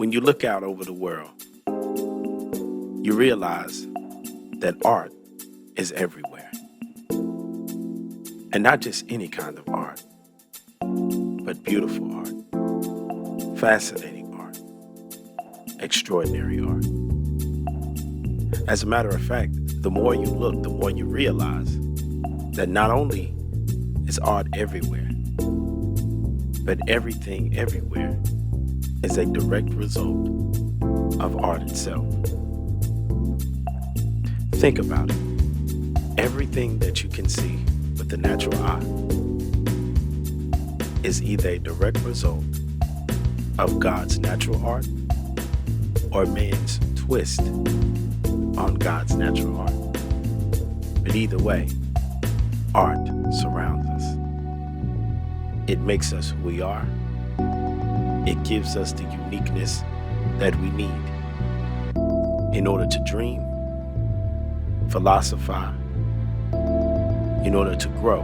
When you look out over the world, you realize that art is everywhere. And not just any kind of art, but beautiful art, fascinating art, extraordinary art. As a matter of fact, the more you look, the more you realize that not only is art everywhere, but everything everywhere is a direct result of art itself. Think about it. Everything that you can see with the natural eye is either a direct result of God's natural art or man's twist on God's natural art. But either way, art surrounds us. It makes us who we are. It gives us the uniqueness that we need in order to dream, philosophize, in order to grow,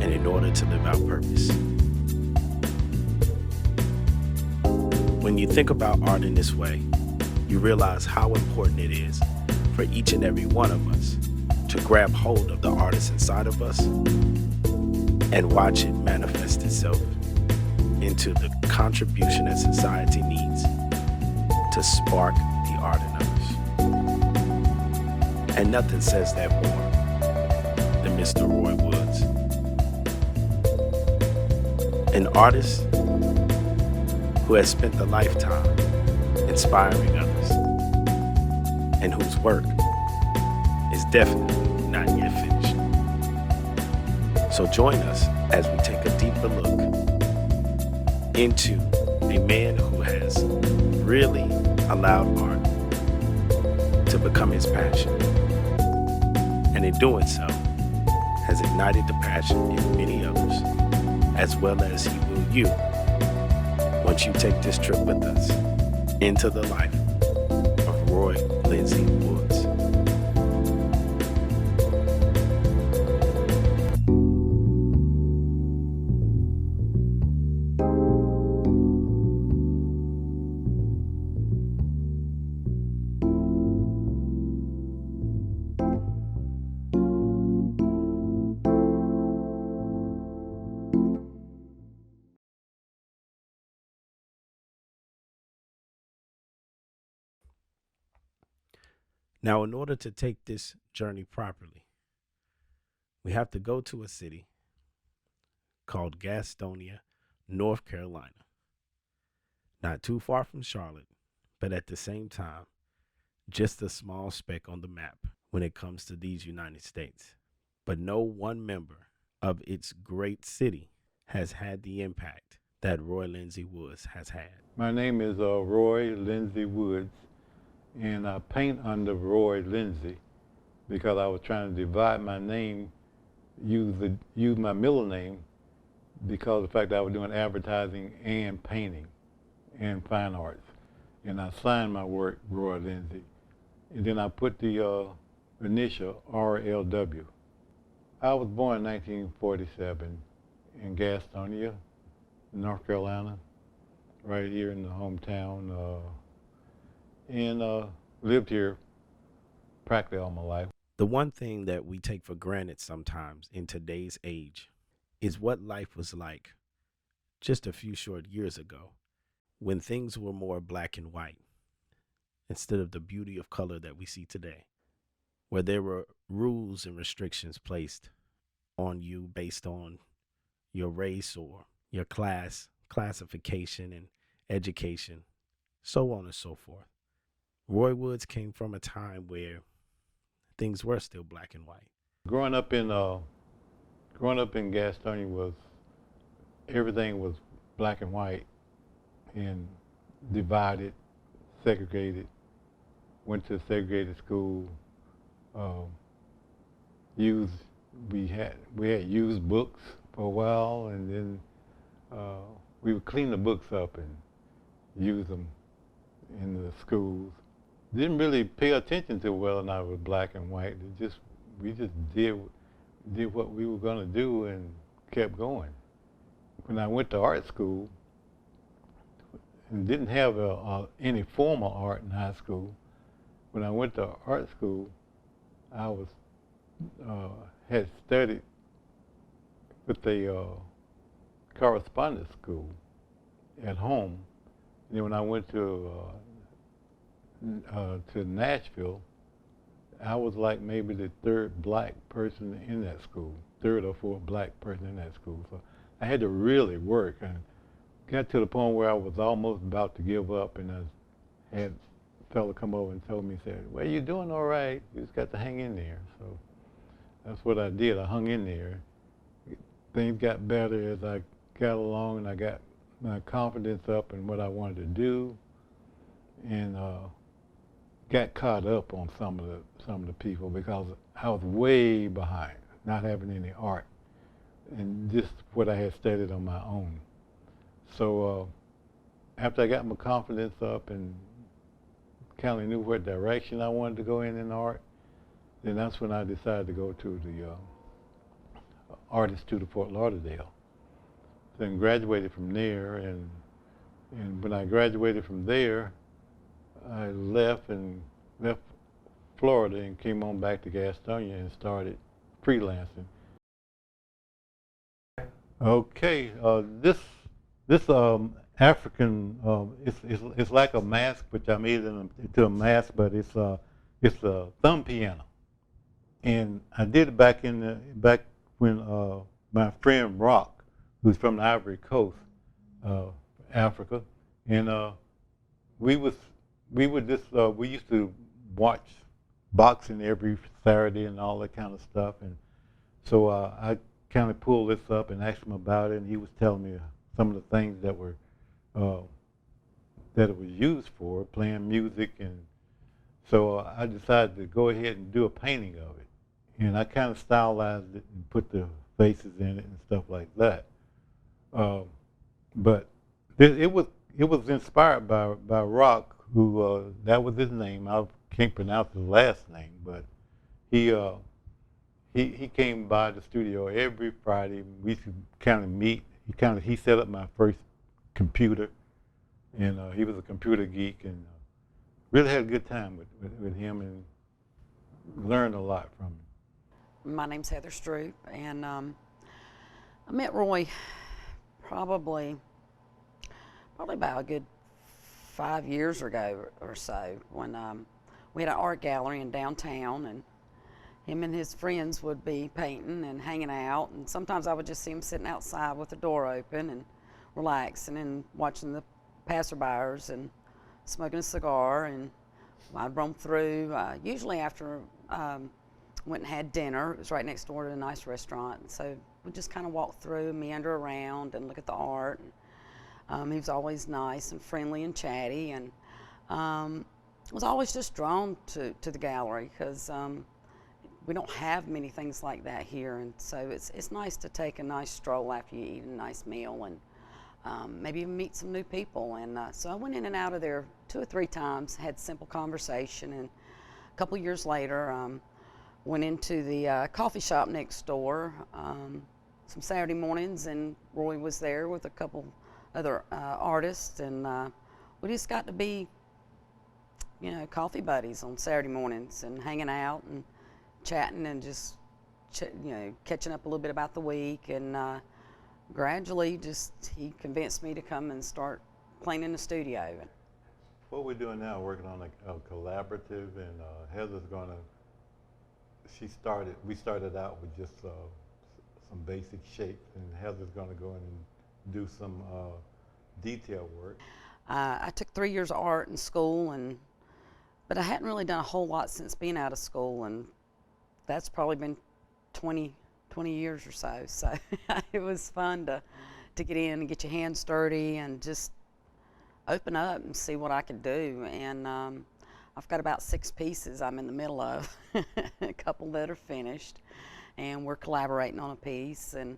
and in order to live our purpose. When you think about art in this way, you realize how important it is for each and every one of us to grab hold of the artist inside of us and watch it manifest itself into the contribution that society needs to spark the art in others. And nothing says that more than Mr. Roy Woods, an artist who has spent a lifetime inspiring others and whose work is definitely not yet finished. So join us as we take a deeper look into a man who has really allowed art to become his passion, and in doing so has ignited the passion in many others, as well as he will you once you take this trip with us into the life of Roy Lindsay Woods. Now, in order to take this journey properly, we have to go to a city called Gastonia, North Carolina. Not too far from Charlotte, but at the same time, just a small speck on the map when it comes to these United States. But no one member of its great city has had the impact that Roy Lindsay Woods has had. My name is Roy Lindsay Woods, and I paint under Roy Lindsay because I was trying to divide my name, use my middle name, because of the fact that I was doing advertising and painting and fine arts. And I signed my work Roy Lindsay. And then I put the initial RLW. I was born in 1947 in Gastonia, North Carolina, right here in the hometown, and lived here practically all my life. The one thing that we take for granted sometimes in today's age is what life was like just a few short years ago when things were more black and white instead of the beauty of color that we see today, where there were rules and restrictions placed on you based on your race or your classification and education, so on and so forth. Roy Woods came from a time where things were still black and white. Growing up in Gastonia was, everything was black and white and divided, segregated. Went to a segregated school. We had used books for a while, and then we would clean the books up and use them in the schools. Didn't really pay attention to whether or not it was black and white. We just did what we were going to do and kept going. When I went to art school, and didn't have any formal art in high school. When I went to art school, I was had studied with a correspondence school at home. And then when I went to Nashville, I was like maybe the third black person in that school, third or fourth black person in that school. So I had to really work, and got to the point where I was almost about to give up, and I had a fellow come over and told me, said, "Well, you're doing all right. You just got to hang in there." So that's what I did. I hung in there. Things got better as I got along, and I got my confidence up in what I wanted to do, and got caught up on some of the people because I was way behind, not having any art, and just what I had studied on my own. So after I got my confidence up and kind of knew what direction I wanted to go in art, then that's when I decided to go to the Artist Studio of Fort Lauderdale. Then graduated from there, and when I graduated from there, I left Florida and came on back to Gastonia and started freelancing. Okay, this African, it's like a mask, which I made it into a mask, but it's a thumb piano, and I did it back when my friend Rock, who's from the Ivory Coast, Africa, and we used to watch boxing every Saturday and all that kind of stuff, and so I kind of pulled this up and asked him about it, and he was telling me some of the things that it was used for, playing music, and so I decided to go ahead and do a painting of it, and I kind of stylized it and put the faces in it and stuff like that. But it was inspired by Rock, who that was his name. I can't pronounce his last name, but he came by the studio every Friday. We used to kind of meet. He set up my first computer, and he was a computer geek, and really had a good time with him and learned a lot from him. My name's Heather Stroop, and I met Roy probably about a good 5 years ago or so, when we had an art gallery in downtown, and him and his friends would be painting and hanging out, and sometimes I would just see him sitting outside with the door open and relaxing and watching the passerbyers and smoking a cigar, and I'd roam through, usually after went and had dinner. It was right next door to a nice restaurant, and so we just kind of walk through, meander around, and look at the art. And, he was always nice and friendly and chatty, and was always just drawn to the gallery, because we don't have many things like that here, and so it's nice to take a nice stroll after you eat a nice meal, and maybe even meet some new people. And so I went in and out of there 2 or 3 times, had simple conversation, and a couple years later went into the coffee shop next door some Saturday mornings, and Roy was there with a couple other artists, and we just got to be, coffee buddies on Saturday mornings, and hanging out and chatting, and just catching up a little bit about the week. And gradually he convinced me to come and start playing in the studio. What we're doing now, working on a collaborative, and Heather's we started out with just some basic shapes, and Heather's going to go in and do some detail work. I took 3 years of art in school, but I hadn't really done a whole lot since being out of school, and that's probably been 20 years or so. So it was fun to get in and get your hands dirty and just open up and see what I could do. And I've got about 6 pieces I'm in the middle of, a couple that are finished, and we're collaborating on a piece. And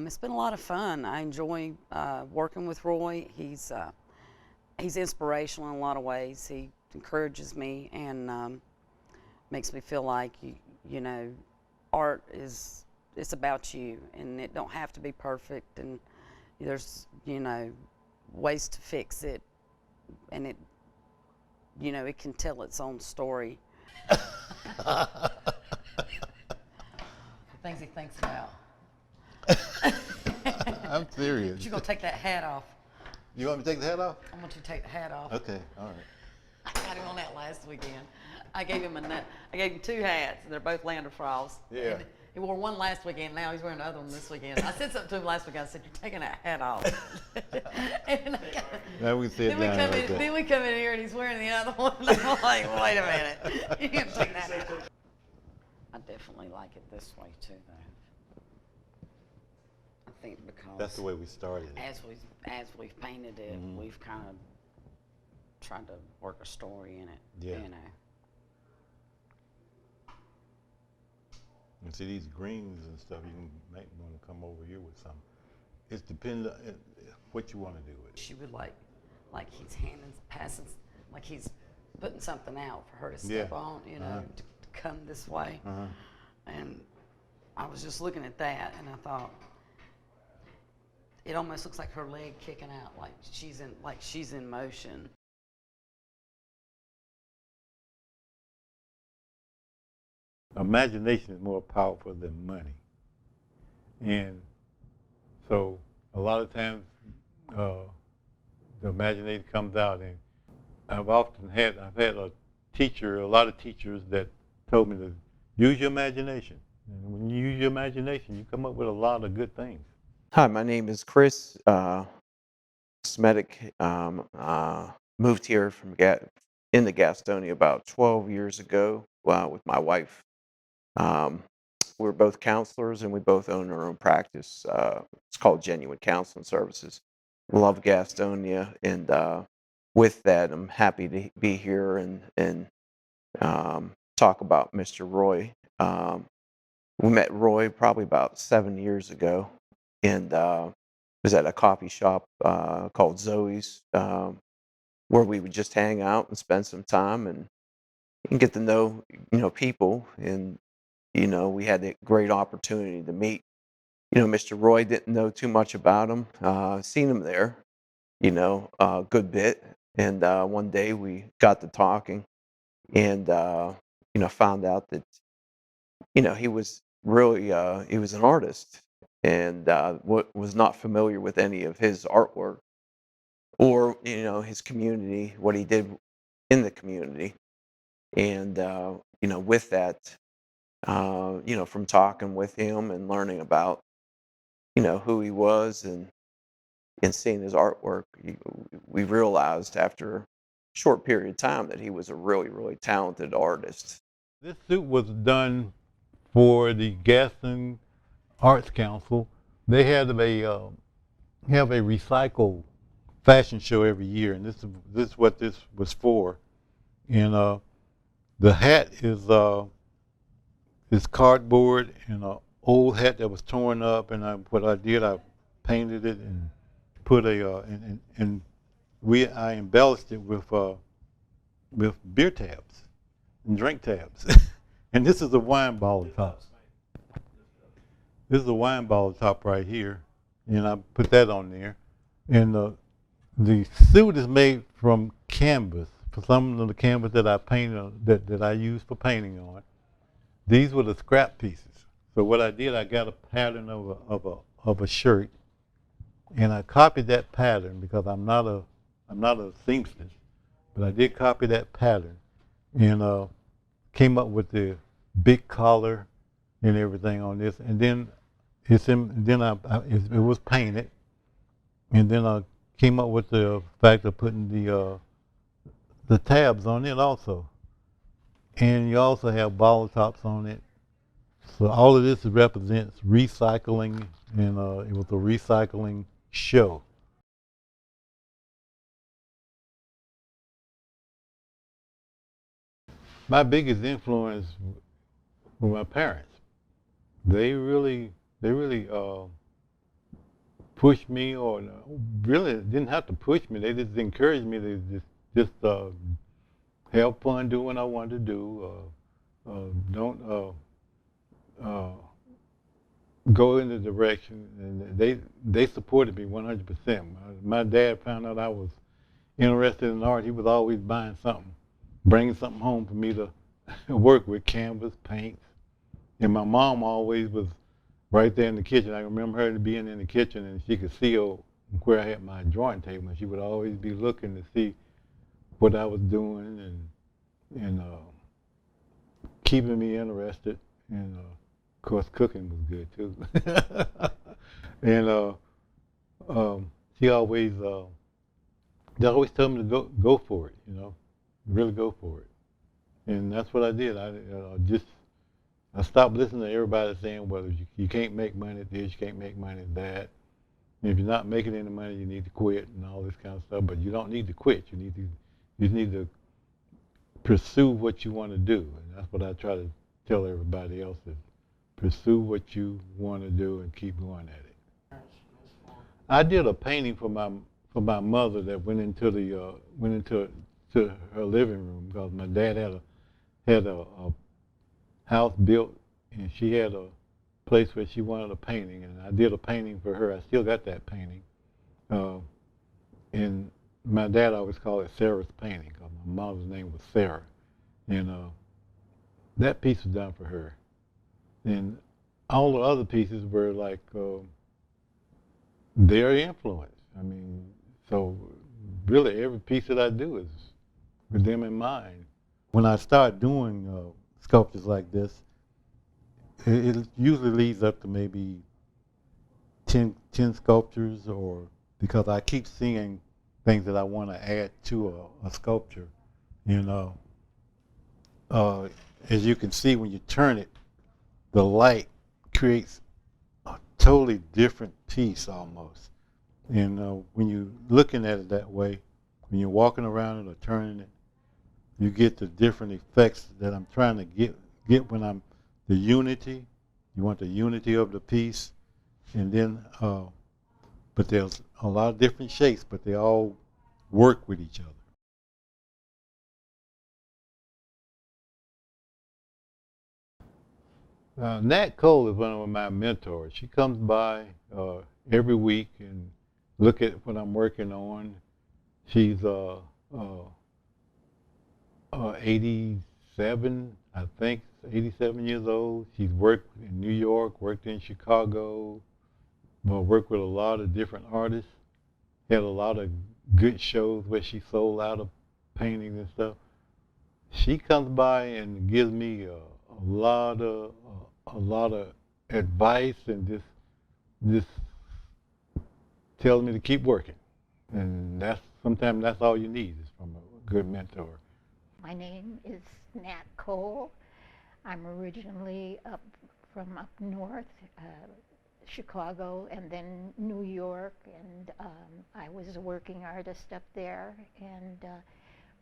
it's been a lot of fun. I enjoy working with Roy. He's inspirational in a lot of ways. He encourages me and makes me feel like art it's about you, and it don't have to be perfect, and there's ways to fix it, and it, you know, it can tell its own story. Things he thinks about. I'm serious. But you're gonna take that hat off. You want me to take the hat off? I want you to take the hat off. Okay, all right. I got him on that last weekend. I gave him two hats, and they're both Landerfrost. Yeah. And he wore one last weekend. Now he's wearing the other one this weekend. I said something to him last weekend. I said, "You're taking that hat off." And Now we sit down. then we come in here, and he's wearing the other one. And I'm like, "Wait a minute, you can't take that hat off." I definitely like it this way too, though. I think because That's the way we started. as we've painted it, we've kind of tried to work a story in it. Yeah. You know. And see these greens and stuff, you might want to come over here with some. It depends on what you want to do with it. She would like he's passing, like he's putting something out for her to step Yeah. on, you know, to come this way. And I was just looking at that, and I thought, it almost looks like her leg kicking out, like she's in motion. Imagination is more powerful than money. And so a lot of times the imagination comes out, and I've had a lot of teachers that told me to use your imagination. And when you use your imagination, you come up with a lot of good things. Hi, my name is Chris Smetic. Moved here from into Gastonia about 12 years ago with my wife. We're both counselors, and we both own our own practice. It's called Genuine Counseling Services. Love Gastonia, and with that, I'm happy to be here and talk about Mr. Roy. We met Roy probably about 7 years ago, and was at a coffee shop called Zoe's, where we would just hang out and spend some time and get to know people. And we had a great opportunity to meet. Mr. Roy, didn't know too much about him. Seen him there, a good bit. And one day we got to talking, and found out that he was really he was an artist, and was not familiar with any of his artwork or his community, what he did in the community. And with that, from talking with him and learning about who he was and seeing his artwork, we realized after a short period of time that he was a really, really talented artist. This suit was done for the Gaston Arts Council. They have a recycle fashion show every year, and this is what this was for. And the hat is cardboard and an old hat that was torn up. And I painted it and put I embellished it with beer tabs and drink tabs. And this is a wine bottle top. This is a wine bottle top right here, and I put that on there. And the suit is made from canvas. For some of the canvas that I painted, that I used for painting on, these were the scrap pieces. So what I did, I got a pattern of a shirt, and I copied that pattern because I'm not a seamstress, but I did copy that pattern, and came up with the big collar and everything on this. And then it was painted, and then I came up with the fact of putting the tabs on it also. And you also have bottle tops on it. So all of this represents recycling, and it was a recycling show. My biggest influence were my parents. They really pushed me, or really didn't have to push me. They just encouraged me to just have fun doing what I wanted to do. Don't go in the direction, and they supported me 100%. My dad found out I was interested in art. He was always buying something, bringing something home for me to work with, canvas, paints. And my mom always was right there in the kitchen. I remember her being in the kitchen, and she could see where I had my drawing table, and she would always be looking to see what I was doing and keeping me interested. And of course, cooking was good too. And she always they always told me to go for it, really go for it. And that's what I did. I stopped listening to everybody saying, well, you can't make money at this, you can't make money at that. And if you're not making any money, you need to quit and all this kind of stuff. But you don't need to quit. You just need to pursue what you want to do. And that's what I try to tell everybody else is pursue what you want to do and keep going at it. I did a painting for my mother that went into her living room because my dad had a house built, and she had a place where she wanted a painting, and I did a painting for her. I still got that painting. And my dad always called it Sarah's painting because my mother's name was Sarah. And that piece was done for her. And all the other pieces were like their influence. I mean, so really every piece that I do is with them in mind. When I start doing sculptures like this, it usually leads up to maybe 10 sculptures, or because I keep seeing things that I want to add to a sculpture. As you can see, when you turn it, the light creates a totally different piece almost. And when you're looking at it that way, when you're walking around it or turning it, you get the different effects that I'm trying to get when I'm the unity. You want the unity of the piece, and then but there's a lot of different shapes, but they all work with each other. Nat Cole is one of my mentors. She comes by every week and look at what I'm working on. She's 87, I think, 87 years old. She's worked in New York, worked in Chicago, worked with a lot of different artists, had a lot of good shows where she sold out of paintings and stuff. She comes by and gives me a lot of advice and just tells me to keep working. And sometimes that's all you need is from a good mentor. My name is Nat Cole. I'm originally from up north, Chicago, and then New York, and I was a working artist up there, and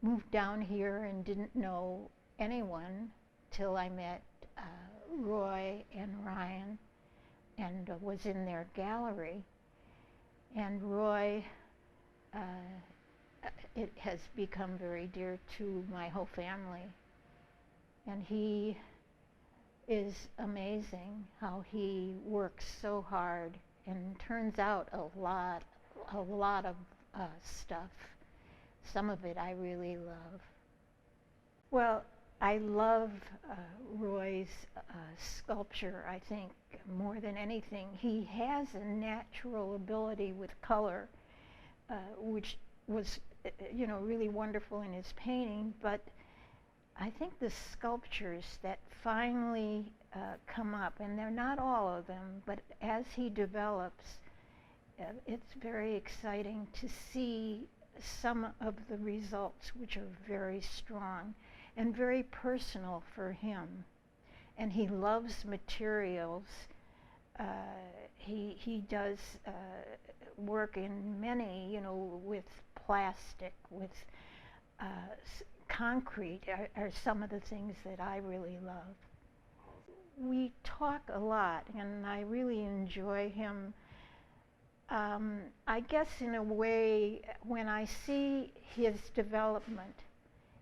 moved down here and didn't know anyone till I met Roy and Ryan, and was in their gallery. And Roy, it has become very dear to my whole family. And he is amazing how he works so hard and turns out a lot of stuff. Some of it I really love. Well, I love Roy's sculpture, I think, more than anything. He has a natural ability with color, which was, really wonderful in his painting, but I think the sculptures that finally come up, and they're not all of them, but as he develops, it's very exciting to see some of the results, which are very strong and very personal for him. And he loves materials. He does work in many, with plastic, with concrete are some of the things that I really love. We talk a lot, and I really enjoy him. I guess in a way, when I see his development,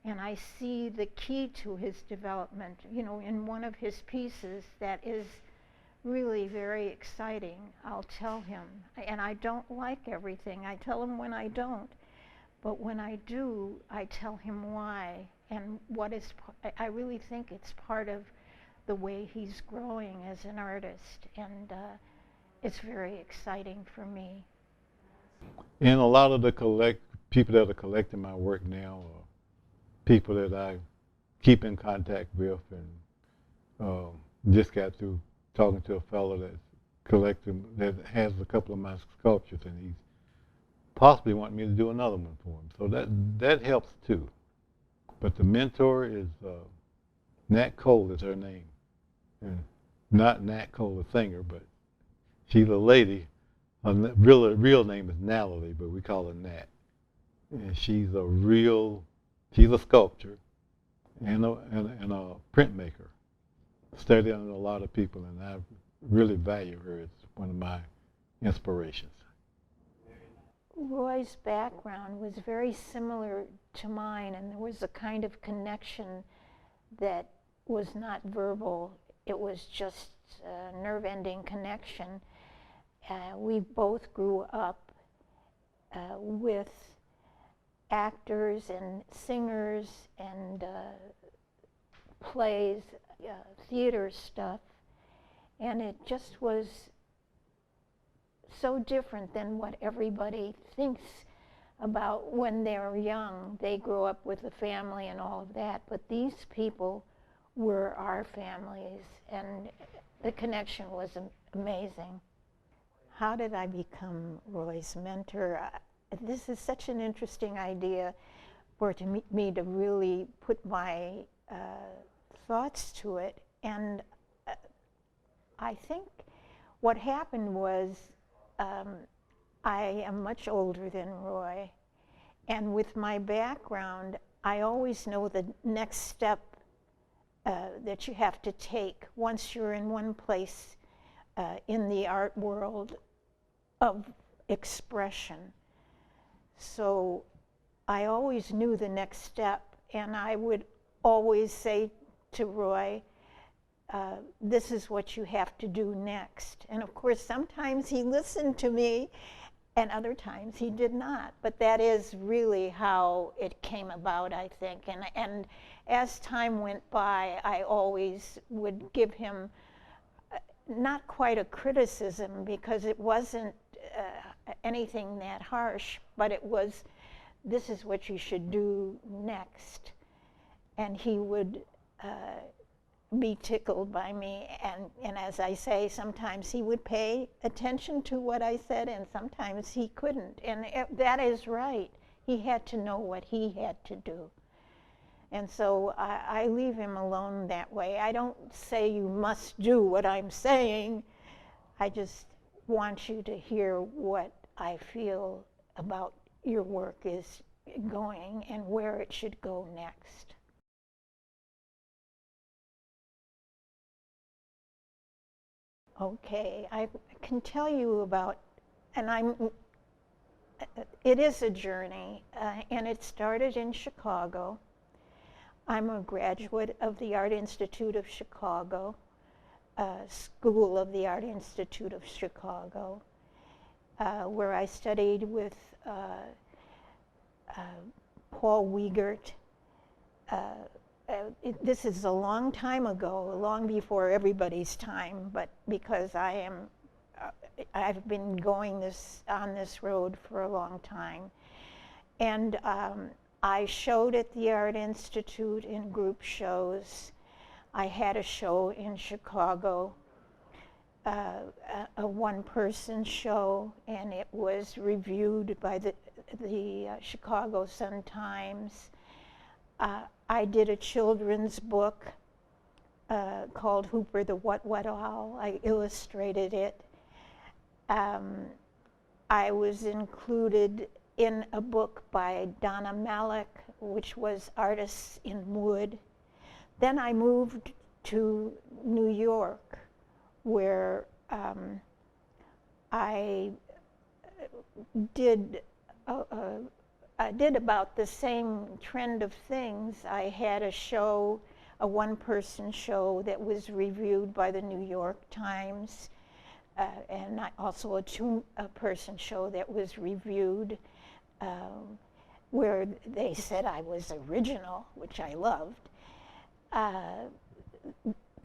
and I see the key to his development, in one of his pieces that is really very exciting. I'll tell him, and I don't like everything. I tell him when I don't, but when I do, I tell him why and what is. I really think it's part of the way he's growing as an artist, and it's very exciting for me. And a lot of the people that are collecting my work now are people that I keep in contact with, and just got through talking to a fellow that's collecting, that has a couple of my sculptures, and he's possibly wanting me to do another one for him. So that helps too. But the mentor is Nat Cole is her name. And not Nat Cole, the singer, but she's a lady. Her real name is Natalie, but we call her Nat. And she's a sculptor and a printmaker. Studied under a lot of people, and I really value her as one of my inspirations. Roy's background was very similar to mine, and there was a kind of connection that was not verbal. It was just a nerve-ending connection. We both grew up with actors and singers and plays, theater stuff, and it just was so different than what everybody thinks about when they're young. They grow up with a family and all of that, but these people were our families, and the connection was amazing. How did I become Roy's mentor? This is such an interesting idea for me to really put my thoughts to it. And I think what happened was I am much older than Roy, and with my background, I always know the next step that you have to take once you're in one place in the art world of expression. So I always knew the next step, and I would always say to Roy, this is what you have to do next. And of course, sometimes he listened to me, and other times he did not. But that is really how it came about, I think. And as time went by, I always would give him not quite a criticism, because it wasn't anything that harsh, but it was, this is what you should do next. And he would be tickled by me, and as I say, sometimes he would pay attention to what I said, and sometimes he couldn't. And that is right. He had to know what he had to do. And so I leave him alone that way. I don't say you must do what I'm saying. I just want you to hear what I feel about your work is going and where it should go next. Okay, I can tell you about, and it is a journey, and it started in Chicago. I'm a graduate of the Art Institute of Chicago, School of the Art Institute of Chicago, where I studied with Paul Wiegert. This is a long time ago, long before everybody's time, but because I've been going on this road for a long time. And I showed at the Art Institute in group shows. I had a show in Chicago, a one-person show, and it was reviewed by the Chicago Sun-Times. I did a children's book called Hooper the What Owl. I illustrated it. I was included in a book by Donna Malik, which was Artists in Wood. Then I moved to New York, where I did about the same trend of things. I had a show a one-person show that was reviewed by the New York Times, and also a two-person show that was reviewed, where they said I was original, which I loved.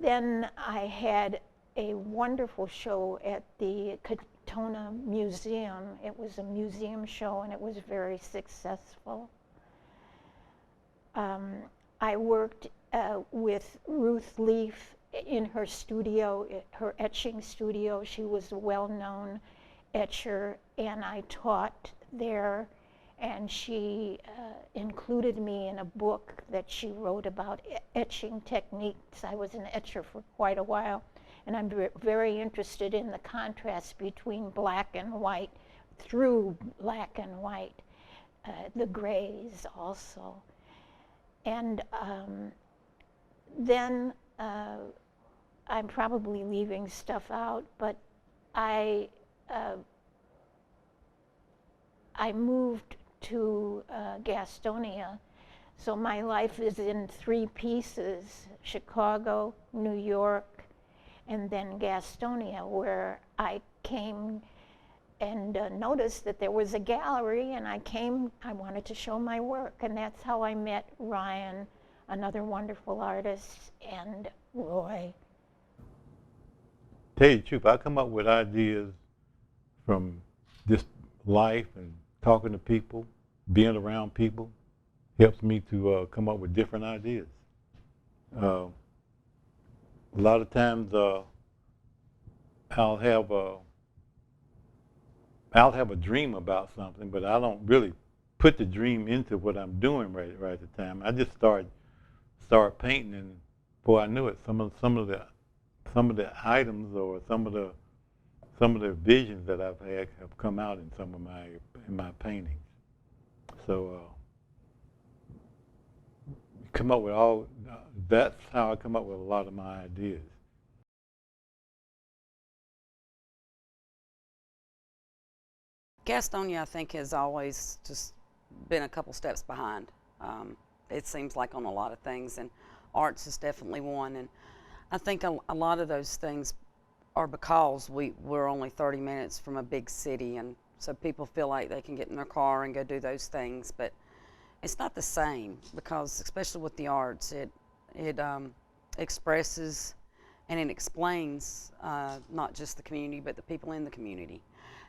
Then I had a wonderful show at the Gastonia Museum. It was a museum show, and it was very successful. I worked with Ruth Leaf in her studio, her etching studio. She was a well-known etcher, and I taught there, and she included me in a book that she wrote about etching techniques. I was an etcher for quite a while, and I'm very interested in the contrast between black and white, through black and white, the grays also. And then I'm probably leaving stuff out, but I moved to Gastonia, so my life is in three pieces: Chicago, New York, and then Gastonia, where I came and noticed that there was a gallery, and I wanted to show my work, and that's how I met Ryan, another wonderful artist, and Roy. Tell you the truth, I come up with ideas from just life and talking to people, being around people, helps me to come up with different ideas. A lot of times I'll have a dream about something, but I don't really put the dream into what I'm doing right at the time. I just start painting, and before I knew it, some of the items or some of the visions that I've had have come out in some of my paintings. So come up with all. That's how I come up with a lot of my ideas. Gastonia, I think, has always just been a couple steps behind. It seems like on a lot of things, and arts is definitely one. And I think a lot of those things are because we're only 30 minutes from a big city, and so people feel like they can get in their car and go do those things. But it's not the same, because especially with the arts, it expresses and it explains not just the community, but the people in the community.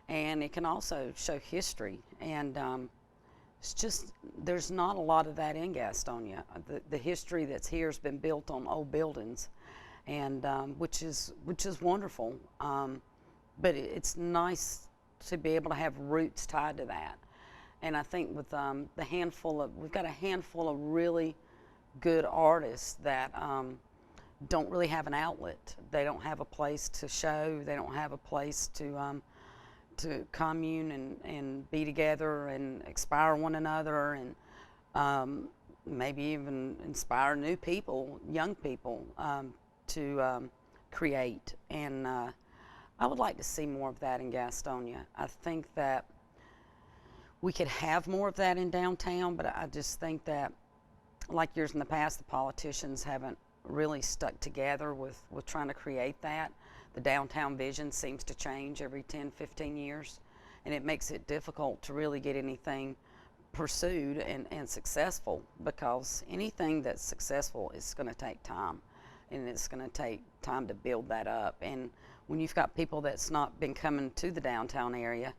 And it can also show history, and it's just, there's not a lot of that in Gastonia. The history that's here has been built on old buildings, and which is wonderful. But it's nice to be able to have roots tied to that. And I think with we've got a handful of really good artists that don't really have an outlet. They don't have a place to show. They don't have a place to commune and be together and inspire one another, and maybe even inspire new people, young people, to create. And I would like to see more of that in Gastonia. I think that we could have more of that in downtown, but I just think that, like years in the past, the politicians haven't really stuck together with trying to create that. The downtown vision seems to change every 10, 15 years, and it makes it difficult to really get anything pursued and successful, because anything that's successful is going to take time, and it's going to take time to build that up. And when you've got people that's not been coming to the downtown area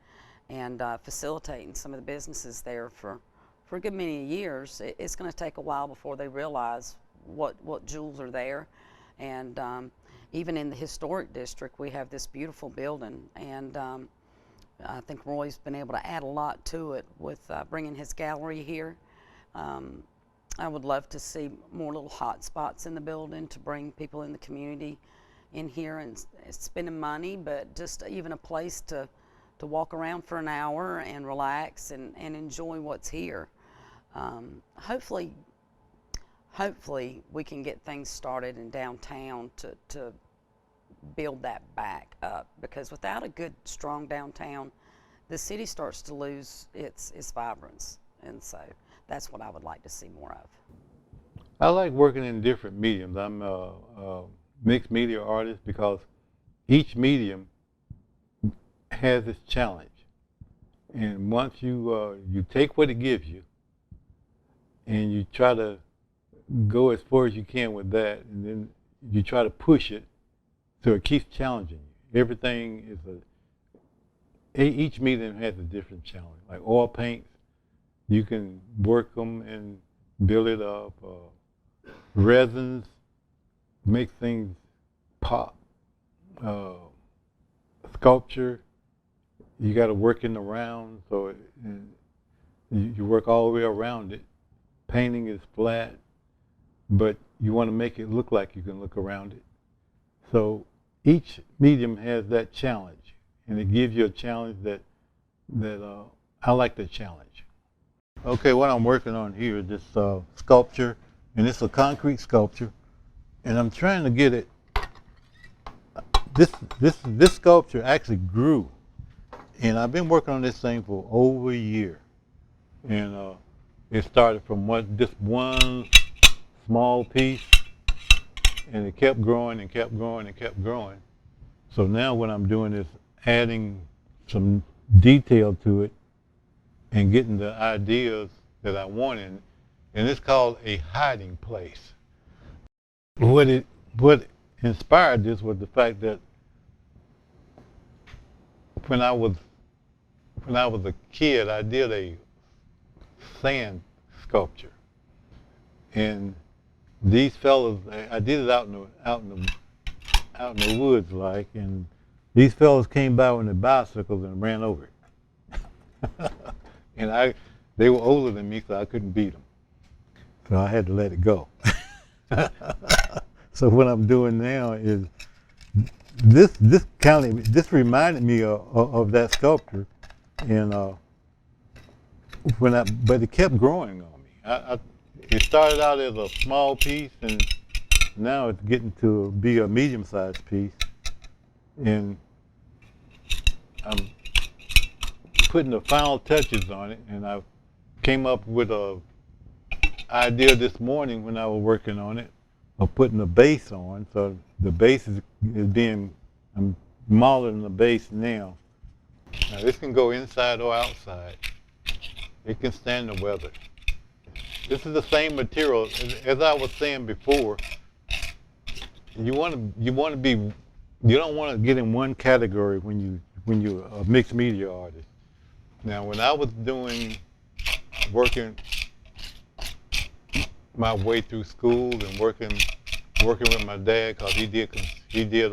and facilitating some of the businesses there for a good many years, it's going to take a while before they realize what jewels are there. And even in the historic district, we have this beautiful building, and I think Roy's been able to add a lot to it with bringing his gallery here. I would love to see more little hot spots in the building to bring people in the community in here and spending money, but just even a place to walk around for an hour and relax and enjoy what's here. Hopefully we can get things started in downtown to build that back up, because without a good, strong downtown, the city starts to lose its vibrance. And so that's what I would like to see more of. I like working in different mediums. I'm a mixed media artist because each medium has its challenge. And once you take what it gives you and you try to go as far as you can with that, and then you try to push it so it keeps challenging you. Everything is each medium has a different challenge. Like oil paints, you can work them and build it up. Resins make things pop. Sculpture, you got to work in the round, so you work all the way around it. Painting is flat, but you want to make it look like you can look around it. So each medium has that challenge, and it gives you a challenge that I like the challenge. Okay, what I'm working on here is this sculpture, and it's a concrete sculpture, and I'm trying to get it. This sculpture actually grew, and I've been working on this thing for over a year, and it started from just one small piece, and it kept growing and kept growing and kept growing. So now what I'm doing is adding some detail to it and getting the ideas that I want in, and it's called a hiding place. What inspired this was the fact that when I was a kid, I did a sand sculpture, and these fellas, I did it out in the woods, like, and these fellas came by on their bicycles and ran over it. And they were older than me, so I couldn't beat them. So I had to let it go. So what I'm doing now is this reminded me of that sculpture, and but it kept growing on me. It started out as a small piece, and now it's getting to be a medium-sized piece, and I'm putting the final touches on it. And I came up with a idea this morning when I was working on it of putting a base on. So the base is I'm modeling the base now. Now this can go inside or outside. It can stand the weather. This is the same material. As I was saying before, you don't want to get in one category when you're a mixed media artist. Now, when I was working my way through school and working with my dad, because he did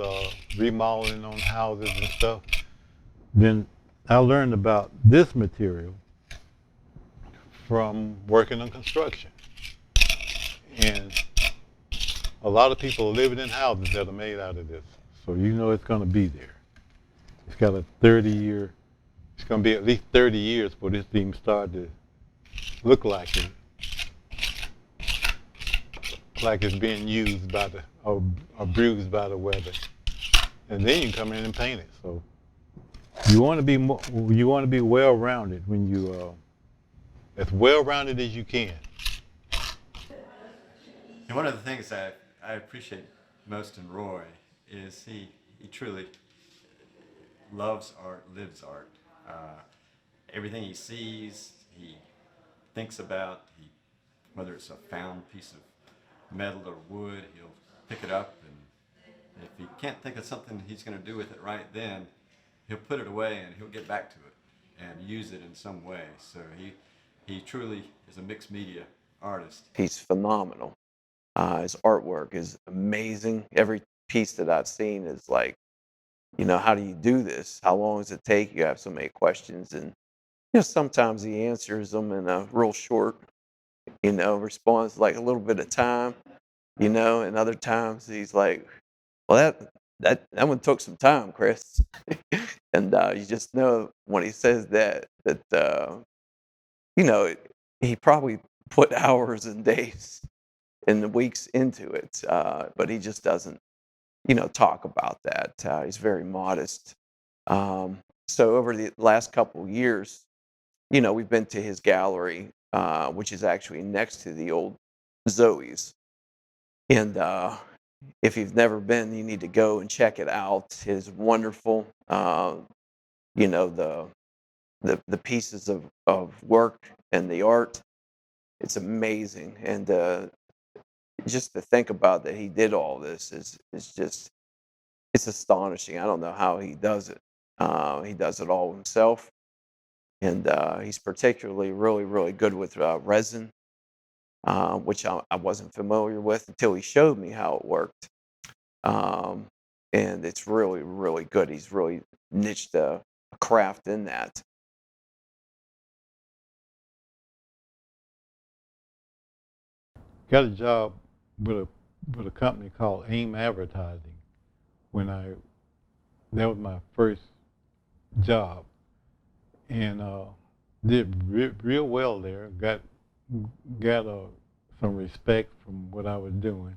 remodeling on houses and stuff, then I learned about this material from working on construction. And a lot of people are living in houses that are made out of this. So you know it's going to be there. It's got a 30-year, it's going to be at least 30 years before this thing starts to look like it's being used or bruised by the weather. And then you can come in and paint it. So you want to be well-rounded when you as well-rounded as you can. And one of the things that I appreciate most in Roy is he truly loves art, lives art. Everything he sees, he thinks about. Whether it's a found piece of metal or wood, he'll pick it up, and if he can't think of something he's going to do with it right then, he'll put it away and he'll get back to it and use it in some way. So he truly is a mixed media artist. He's phenomenal. His artwork is amazing. Every piece that I've seen is like, how do you do this? How long does it take? You have so many questions, and sometimes he answers them in a real short, response, like a little bit of time, and other times he's like, well, that one took some time, Chris. And you just know when he says that he probably put hours and days and weeks into it, but he just doesn't, talk about that. He's very modest. So over the last couple of years, we've been to his gallery, which is actually next to the old Zoe's. And if you've never been, you need to go and check it out. It is wonderful. You know, the pieces of work and the art, it's amazing. And just to think about that he did all this is just, it's astonishing. I don't know how he does it. He does it all himself. And he's particularly really good with resin, which I wasn't familiar with until he showed me how it worked. And it's really good. He's really niched a craft in that. Got a job with a company called AIM Advertising that was my first job, and did real well there. Got some respect from what I was doing,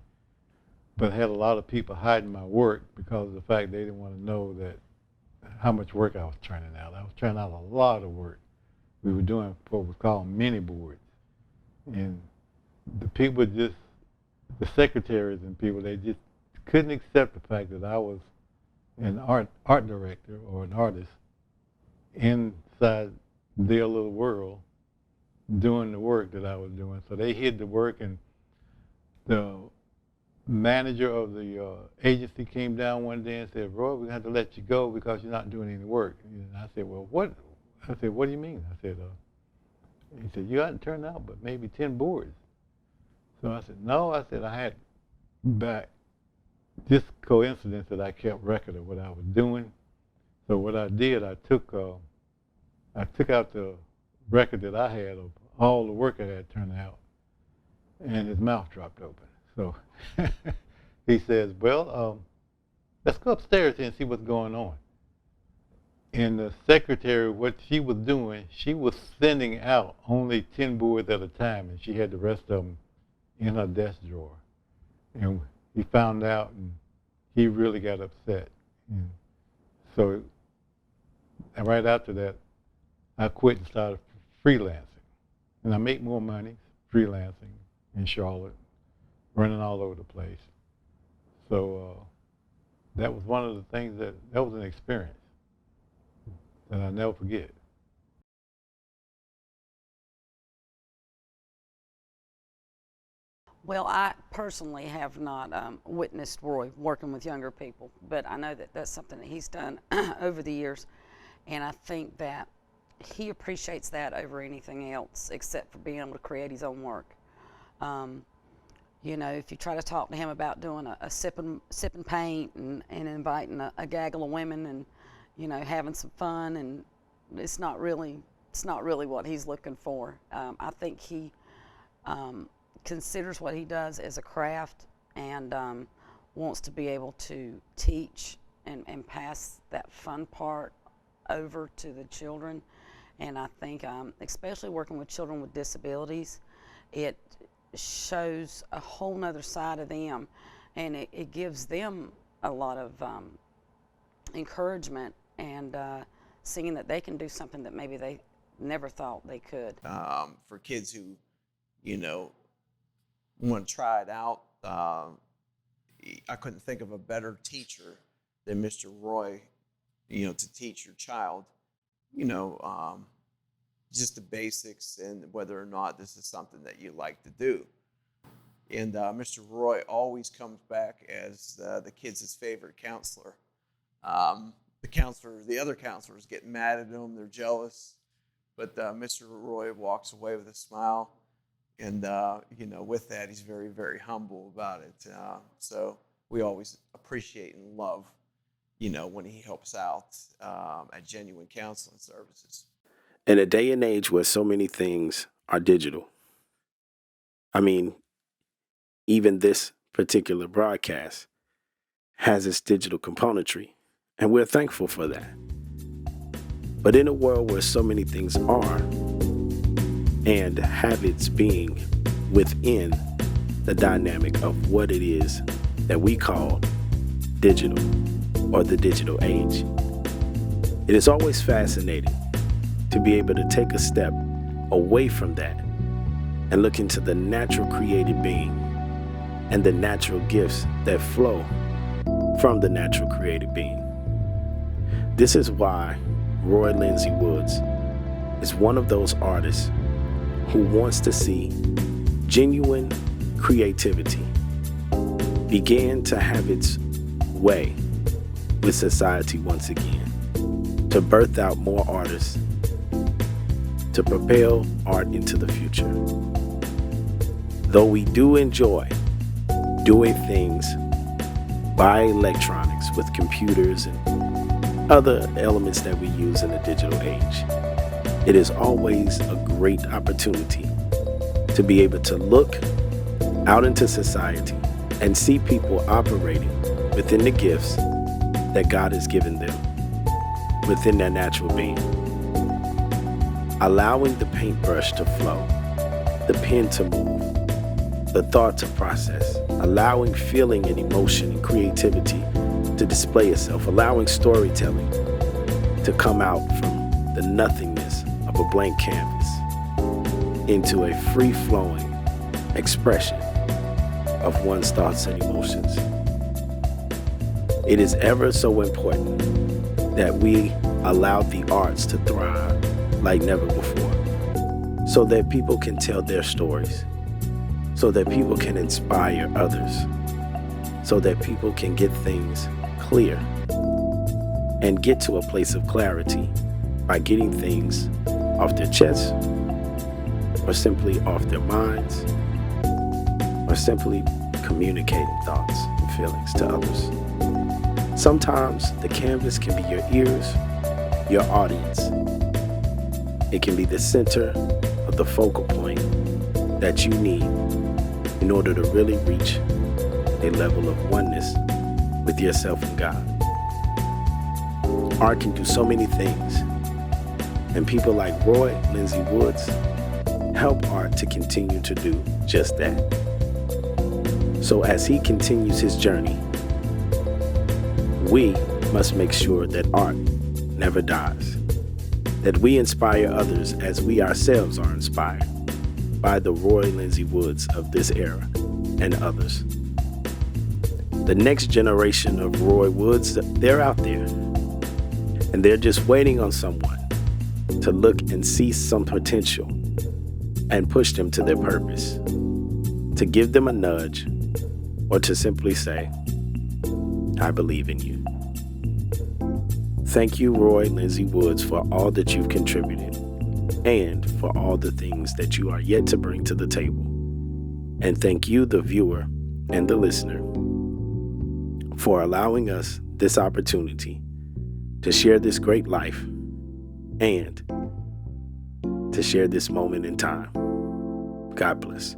but had a lot of people hiding my work because of the fact they didn't want to know that how much work I was turning out. I was turning out a lot of work. We were doing what was called mini boards, and the people just, the secretaries and people, they just couldn't accept the fact that I was an art director or an artist inside their little world doing the work that I was doing. So they hid the work, and the manager of the agency came down one day and said, "Roy, we're going to have to let you go because you're not doing any work." And I said, "Well, what?" I said, "What do you mean?" I said, he said, "You hadn't turned out but maybe 10 boards." So I said, "No," I said, "I had back just coincidence that I kept record of what I was doing." So what I did, I took out the record that I had of all the work I had turned out, and his mouth dropped open. So he says, "Well, let's go upstairs and see what's going on." And the secretary, what she was doing, she was sending out only 10 boards at a time, and she had the rest of them in her desk drawer. And he found out, and he really got upset. And so right after that, I quit and started freelancing. And I make more money freelancing in Charlotte, running all over the place. So that was one of the things that was an experience that I'll never forget. Well, I personally have not witnessed Roy working with younger people, but I know that that's something that he's done over the years, and I think that he appreciates that over anything else except for being able to create his own work. You know, if you try to talk to him about doing a sip and paint and inviting a gaggle of women and, you know, having some fun, and it's not really what he's looking for. I think he considers what he does as a craft, and wants to be able to teach and pass that fun part over to the children. And I think especially working with children with disabilities, it shows a whole nother side of them, and it gives them a lot of encouragement and seeing that they can do something that maybe they never thought they could. For kids who, you know, want to try it out, I couldn't think of a better teacher than Mr. Roy, you know, to teach your child, you know, just the basics and whether or not this is something that you like to do. And Mr. Roy always comes back as the kids' favorite counselor. The other counselors get mad at him, they're jealous, but Mr. Roy walks away with a smile. And, you know, with that, he's very humble about it. So we always appreciate and love, you know, when he helps out at Genuine Counseling Services. In a day and age where so many things are digital, I mean, even this particular broadcast has its digital componentry, and we're thankful for that. But in a world where so many things are, and habits being within the dynamic of what it is that we call digital or the digital age, it is always fascinating to be able to take a step away from that and look into the natural created being and the natural gifts that flow from the natural created being. This is why Roy Lindsay Woods is one of those artists who wants to see genuine creativity begin to have its way with society once again, to birth out more artists, to propel art into the future. Though we do enjoy doing things by electronics with computers and other elements that we use in the digital age, it is always a great opportunity to be able to look out into society and see people operating within the gifts that God has given them within their natural being. Allowing the paintbrush to flow, the pen to move, the thought to process, allowing feeling and emotion and creativity to display itself, allowing storytelling to come out from the nothingness of a blank canvas into a free-flowing expression of one's thoughts and emotions. It is ever so important that we allow the arts to thrive like never before, so that people can tell their stories, so that people can inspire others, so that people can get things clear and get to a place of clarity by getting things off their chest, or simply off their minds, or simply communicating thoughts and feelings to others. Sometimes the canvas can be your ears, your audience. It can be the center of the focal point that you need in order to really reach a level of oneness with yourself and God. Art can do so many things, and people like Roy Lindsay Woods help art to continue to do just that. So as he continues his journey, we must make sure that art never dies, that we inspire others as we ourselves are inspired by the Roy Lindsay Woods of this era and others. The next generation of Roy Woods, they're out there, and they're just waiting on someone to look and see some potential and push them to their purpose, to give them a nudge, or to simply say, I believe in you. Thank you, Roy Lindsay Woods, for all that you've contributed and for all the things that you are yet to bring to the table. And thank you, the viewer and the listener, for allowing us this opportunity to share this great life and to share this moment in time. God bless.